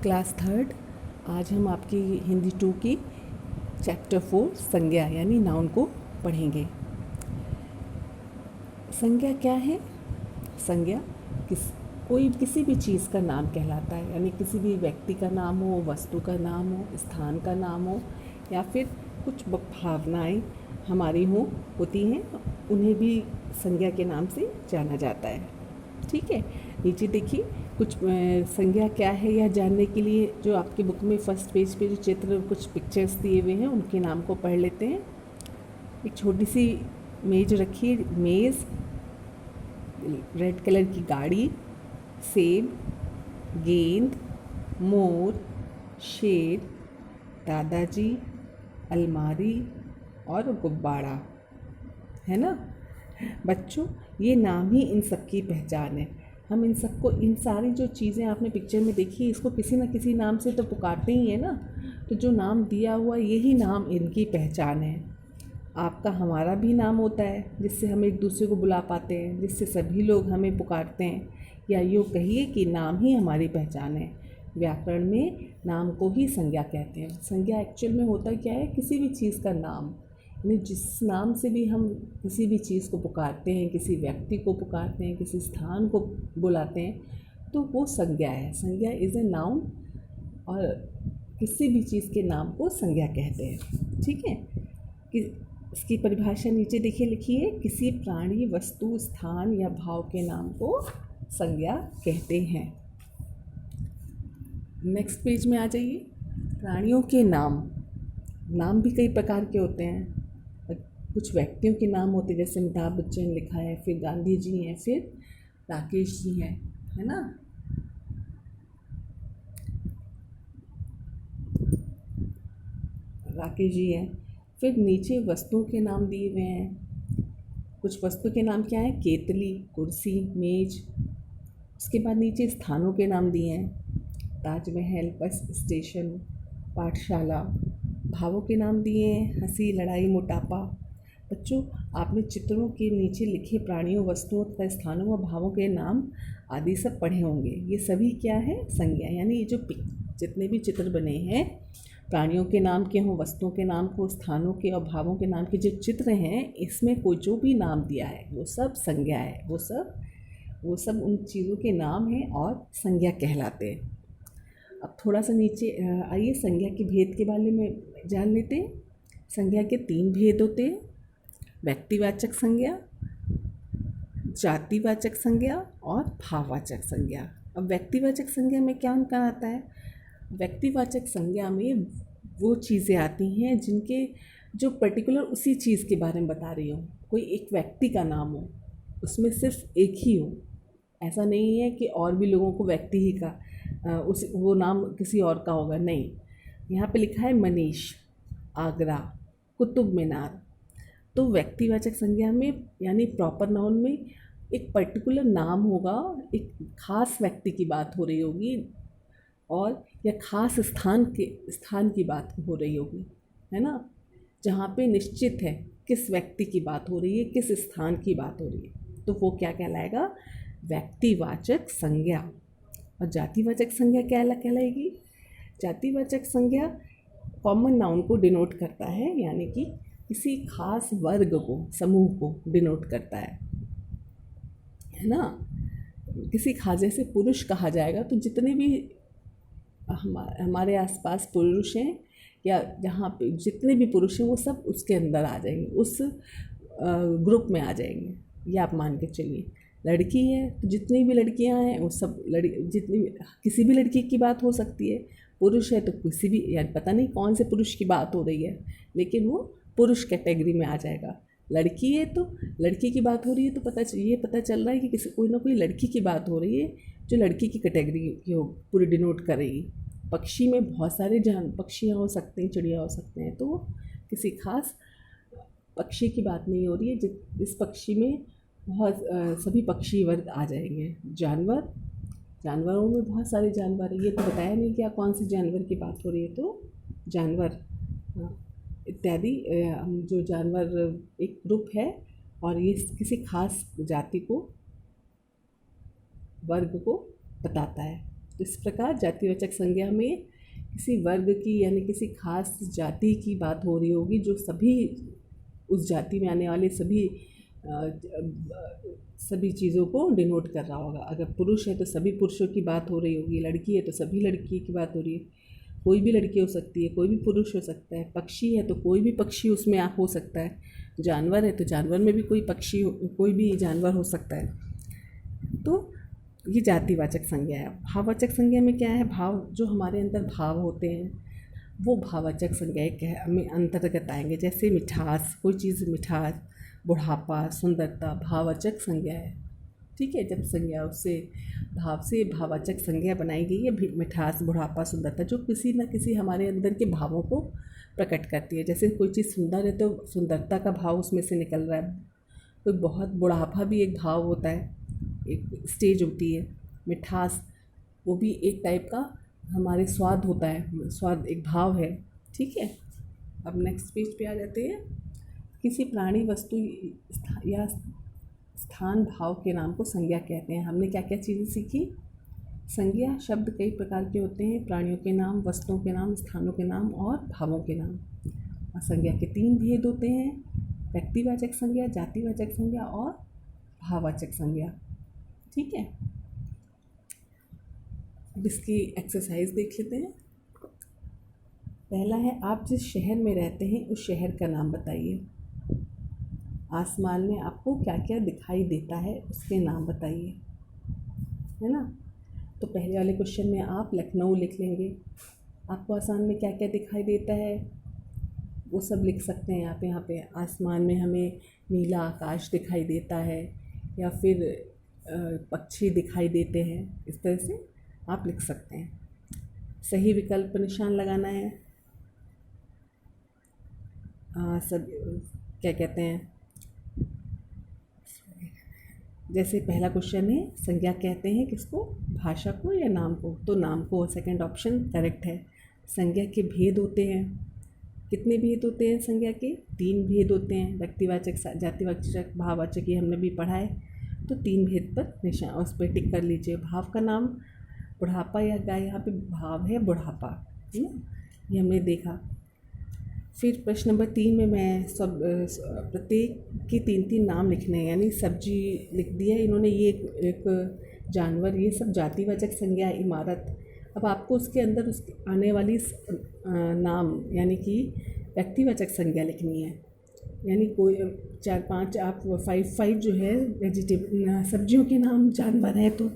Class third. आज हम आपकी हिंदी 2 की चैप्टर 4 संज्ञा यानी नाउन को पढ़ेंगे। संज्ञा क्या है? संज्ञा कोई किसी भी चीज़ का नाम कहलाता है, यानी किसी भी व्यक्ति का नाम हो, वस्तु का नाम हो, स्थान का नाम हो, या फिर कुछ भावनाएं हमारी होती हैं, उन्हें भी संज्ञा के नाम से जाना जाता है। ठीक है, नीचे देखिए कुछ संज्ञा क्या है यह जानने के लिए जो आपकी बुक में फर्स्ट पेज पे जो चित्र कुछ पिक्चर्स दिए हुए हैं उनके नाम को पढ़ लेते हैं। एक छोटी सी मेज रखी है, मेज़, रेड कलर की गाड़ी, सेब, गेंद, मोर, शेर, दादाजी, अलमारी और गुब्बारा, है ना बच्चों? ये नाम ही इन सब की पहचान है। हम इन सबको, इन सारी जो चीज़ें आपने पिक्चर में देखी, इसको किसी न किसी नाम से तो पुकारते ही है ना। तो जो नाम दिया हुआ यही नाम इनकी पहचान है। आपका हमारा भी नाम होता है जिससे हम एक दूसरे को बुला पाते हैं, जिससे सभी लोग हमें पुकारते हैं, या यूँ कहिए कि नाम ही हमारी पहचान है। व्याकरण में नाम को ही संज्ञा कहते हैं। संज्ञा एक्चुअल में होता क्या है? किसी भी चीज़ का नाम, यानी जिस नाम से भी हम किसी भी चीज़ को पुकारते हैं, किसी व्यक्ति को पुकारते हैं, किसी स्थान को बुलाते हैं, तो वो संज्ञा है। संज्ञा इज़ ए नाउन, और किसी भी चीज़ के नाम को संज्ञा कहते हैं। ठीक है, इसकी परिभाषा नीचे देखिए लिखी है। किसी प्राणी, वस्तु, स्थान या भाव के नाम को संज्ञा कहते हैं। नेक्स्ट पेज में आ जाइए। प्राणियों के नाम भी कई प्रकार के होते हैं। कुछ व्यक्तियों के नाम होते हैं, जैसे अमिताभ बच्चन लिखा है, फिर गांधी जी हैं, फिर राकेश जी हैं, है ना। राकेश जी हैं। फिर नीचे वस्तुओं के नाम दिए हुए हैं। कुछ वस्तु के नाम क्या है? केतली, कुर्सी, मेज। उसके बाद नीचे स्थानों के नाम दिए हैं। ताजमहल, बस स्टेशन, पाठशाला। भावों के नाम दिए हैं। हंसी, लड़ाई, मोटापा। बच्चों, आपने चित्रों के नीचे लिखे प्राणियों, वस्तुओं तथा स्थानों व भावों के नाम आदि सब पढ़े होंगे। ये सभी क्या है? संज्ञा। यानी ये जो जितने भी चित्र बने हैं, प्राणियों के नाम के हों, वस्तुओं के नाम को, स्थानों के और भावों के नाम के जो चित्र हैं, इसमें कोई जो भी नाम दिया है वो सब संज्ञा है। वो सब उन चीज़ों के नाम हैं और संज्ञा कहलाते हैं। अब थोड़ा सा नीचे आइए, संज्ञा के भेद के बारे में जान लेते हैं। संज्ञा के 3 भेद होते हैं: व्यक्तिवाचक संज्ञा, जातिवाचक संज्ञा और भाववाचक संज्ञा। अब व्यक्तिवाचक संज्ञा में क्या उनका आता है? व्यक्तिवाचक संज्ञा में वो चीज़ें आती हैं जिनके जो पर्टिकुलर उसी चीज़ के बारे में बता रही हो। कोई एक व्यक्ति का नाम हो, उसमें सिर्फ एक ही हो, ऐसा नहीं है कि और भी लोगों को व्यक्ति ही का वो नाम किसी और का होगा, नहीं। यहाँ पे लिखा है मनीष, आगरा, कुतुब मीनार। तो व्यक्तिवाचक संज्ञा में यानी प्रॉपर नाउन में एक पर्टिकुलर नाम होगा, एक खास व्यक्ति की बात हो रही होगी, और या खास स्थान की बात हो रही होगी, है ना, जहाँ पे निश्चित है किस व्यक्ति की बात हो रही है, किस स्थान की बात हो रही है, तो वो क्या कहलाएगा? व्यक्तिवाचक संज्ञा। और जातिवाचक संज्ञा क्या कहलाएगी? जातिवाचक संज्ञा कॉमन नाउन को डिनोट करता है, यानी कि किसी खास वर्ग को, समूह को डिनोट करता है ना। किसी खास, जैसे पुरुष कहा जाएगा तो जितने भी हमारे आसपास पुरुष हैं, या जहाँ पे जितने भी पुरुष हैं, वो सब उसके अंदर आ जाएंगे, उस ग्रुप में आ जाएंगे। ये आप मान के चलिए। लड़की है तो जितनी भी लड़कियां हैं वो सब किसी भी लड़की की बात हो सकती है। पुरुष है तो किसी भी, यानी पता नहीं कौन से पुरुष की बात हो रही है, लेकिन वो पुरुष कैटेगरी में आ जाएगा। लड़की है तो लड़की की बात हो रही है, तो ये पता चल रहा है कि कोई ना कोई लड़की की बात हो रही है जो लड़की की कैटेगरी की हो, पूरी डिनोट करेगी। पक्षी में बहुत सारे पक्षियाँ हो सकते हैं, चिड़िया हो सकते हैं, तो किसी खास पक्षी की बात नहीं हो रही है। इस पक्षी में बहुत सभी पक्षी वर्ग आ जाएंगे। जानवरों में बहुत सारे जानवर हैं, ये तो बताया नहीं क्या कौन से जानवर की बात हो रही है, तो जानवर इत्यादि जो जानवर एक ग्रुप है, और ये किसी खास जाति को, वर्ग को बताता है। तो इस प्रकार जातिवाचक संज्ञा में किसी वर्ग की यानी किसी खास जाति की बात हो रही होगी, जो सभी उस जाति में आने वाले सभी चीज़ों को डिनोट कर रहा होगा। अगर पुरुष है तो सभी पुरुषों की बात हो रही होगी, लड़की है तो सभी लड़की की बात हो रही है। कोई भी लड़की हो सकती है, कोई भी पुरुष हो सकता है। पक्षी है तो कोई भी पक्षी उसमें हो सकता है। जानवर है तो जानवर में भी कोई भी जानवर हो सकता है। तो ये जातिवाचक संज्ञा है। भाववाचक संज्ञा में क्या है, भाव जो हमारे अंदर भाव होते हैं वो भाववाचक संज्ञा में अंतर्गत आएंगे। जैसे मिठास, कोई चीज़ मिठास, बुढ़ापा, सुंदरता भाववाचक संज्ञा है। ठीक है, जब संज्ञा उससे भाव से भाववाचक संज्ञा बनाई गई है, मिठास, बुढ़ापा, सुंदरता, जो किसी न किसी हमारे अंदर के भावों को प्रकट करती है। जैसे कोई चीज़ सुंदर है तो सुंदरता का भाव उसमें से निकल रहा है। कोई बहुत बुढ़ापा भी एक भाव होता है, एक स्टेज होती है। मिठास वो भी एक टाइप का हमारे स्वाद होता है, स्वाद एक भाव है। ठीक है, अब नेक्स्ट पेज पे आ जाते हैं। किसी प्राणी, वस्तु या स्थान भाव के नाम को संज्ञा कहते हैं। हमने क्या क्या चीज़ें सीखी। संज्ञा शब्द कई प्रकार के होते हैं, प्राणियों के नाम, वस्तुओं के नाम, स्थानों के नाम और भावों के नाम। और संज्ञा के 3 भेद होते हैं, व्यक्तिवाचक संज्ञा, जातिवाचक संज्ञा और भाववाचक संज्ञा। ठीक है, अब इसकी एक्सरसाइज देख लेते हैं। पहला है, आप जिस शहर में रहते हैं उस शहर का नाम बताइए। आसमान में आपको क्या क्या दिखाई देता है उसके नाम बताइए, है ना। तो पहले वाले क्वेश्चन में आप लखनऊ लिख लेंगे। आपको आसमान में क्या क्या दिखाई देता है वो सब लिख सकते हैं आप। यहाँ पे आसमान में हमें नीला आकाश दिखाई देता है या फिर पक्षी दिखाई देते हैं, इस तरह से आप लिख सकते हैं। सही विकल्प पर निशान लगाना है। सब क्या कहते हैं, जैसे पहला क्वेश्चन है, संज्ञा कहते हैं किसको, भाषा को या नाम को, तो नाम को, सेकंड ऑप्शन करेक्ट है। संज्ञा के भेद होते हैं, कितने भेद होते हैं संज्ञा के, 3 भेद होते हैं, व्यक्तिवाचक, जातिवाचक, भाववाचक, ये हमने भी पढ़ा है। तो 3 भेद पर निशान, उस पर टिक कर लीजिए। भाव का नाम बुढ़ापा या गाय, यहाँ पे भाव है बुढ़ापा, है ना, ये हमने देखा। फिर प्रश्न नंबर 3 में मैं सब प्रत्येक के 3-3 नाम लिखने हैं, यानी सब्जी लिख दिया इन्होंने, ये एक जानवर, ये सब जातिवाचक संज्ञा, इमारत। अब आपको उसके अंदर उसके आने वाली नाम यानी कि व्यक्तिवाचक संज्ञा लिखनी है। यानी कोई 4-5 आप 5 जो है वेजिटेबल सब्जियों के नाम, जानवर हैं तो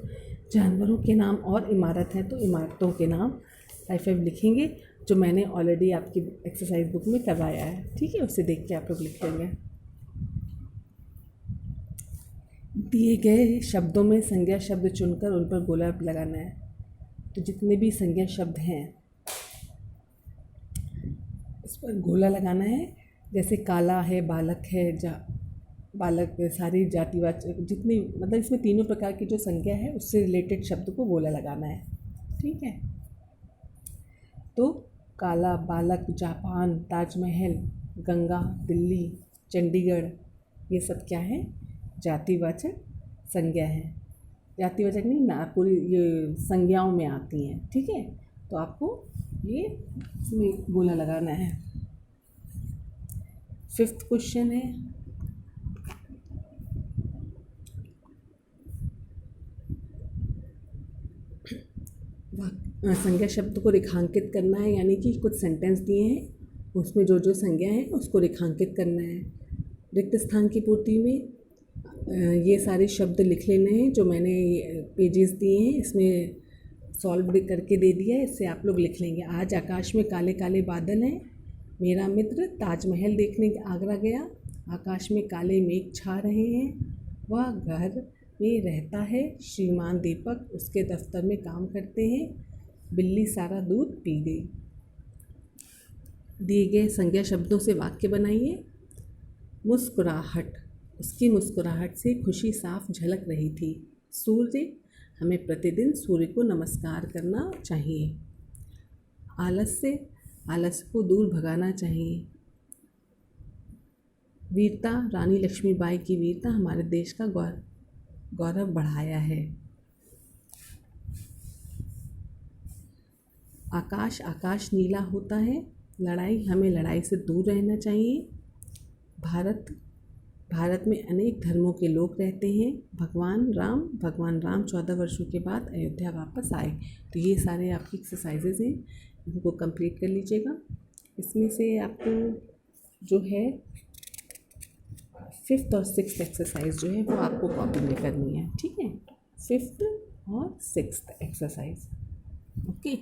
जानवरों के नाम, और इमारत है तो इमारतों के नाम 5 लिखेंगे, जो मैंने ऑलरेडी आपकी एक्सरसाइज बुक में करवाया है। ठीक है, उसे देख के आप लोग लिख लेंगे। दिए गए शब्दों में संज्ञा शब्द चुनकर उन पर गोला लगाना है। तो जितने भी संज्ञा शब्द हैं उस पर गोला लगाना है। जैसे काला है, बालक है, बालक, सारी जातिवाचक जितनी, मतलब इसमें तीनों प्रकार की जो संज्ञा है उससे रिलेटेड शब्द को गोला लगाना है। ठीक है, तो काला, बालक, जापान, ताजमहल, गंगा, दिल्ली, चंडीगढ़, ये सब क्या है, जातिवाचक संज्ञा है। जातिवाचक नहीं ना, पूरी ये संज्ञाओं में आती हैं। ठीक है, तो आपको ये इसमें गोला लगाना है। 5th क्वेश्चन है, संज्ञा शब्द को रेखांकित करना है, यानी कि कुछ सेंटेंस दिए हैं उसमें जो जो संज्ञा है उसको रेखांकित करना है। रिक्त स्थान की पूर्ति में ये सारे शब्द लिख लेने हैं, जो मैंने पेजेस दिए हैं इसमें सॉल्व करके दे दिया है, इससे आप लोग लिख लेंगे। आज आकाश में काले काले बादल हैं, मेरा मित्र ताजमहल देखने आगरा गया, आकाश में काले मेघ छा रहे हैं, वह घर में रहता है, श्रीमान दीपक उसके दफ्तर में काम करते हैं, बिल्ली सारा दूध पी गई। दिए गए संज्ञा शब्दों से वाक्य बनाइए। मुस्कुराहट, उसकी मुस्कुराहट से खुशी साफ झलक रही थी। सूर्य, हमें प्रतिदिन सूर्य को नमस्कार करना चाहिए। आलस्य, आलस्य को दूर भगाना चाहिए। वीरता, रानी लक्ष्मीबाई की वीरता हमारे देश का गौरव बढ़ाया है। आकाश आकाश नीला होता है, लड़ाई, हमें लड़ाई से दूर रहना चाहिए। भारत में अनेक धर्मों के लोग रहते हैं। भगवान राम 14 वर्षों के बाद अयोध्या वापस आए। तो ये सारे आपकी एक्सरसाइजेज हैं, इनको कंप्लीट कर लीजिएगा। इसमें से आपको जो है 5th और 6th एक्सरसाइज जो है वो आपको कॉपी में करनी है, ठीक है। 5th और 6th एक्सरसाइज, ओके।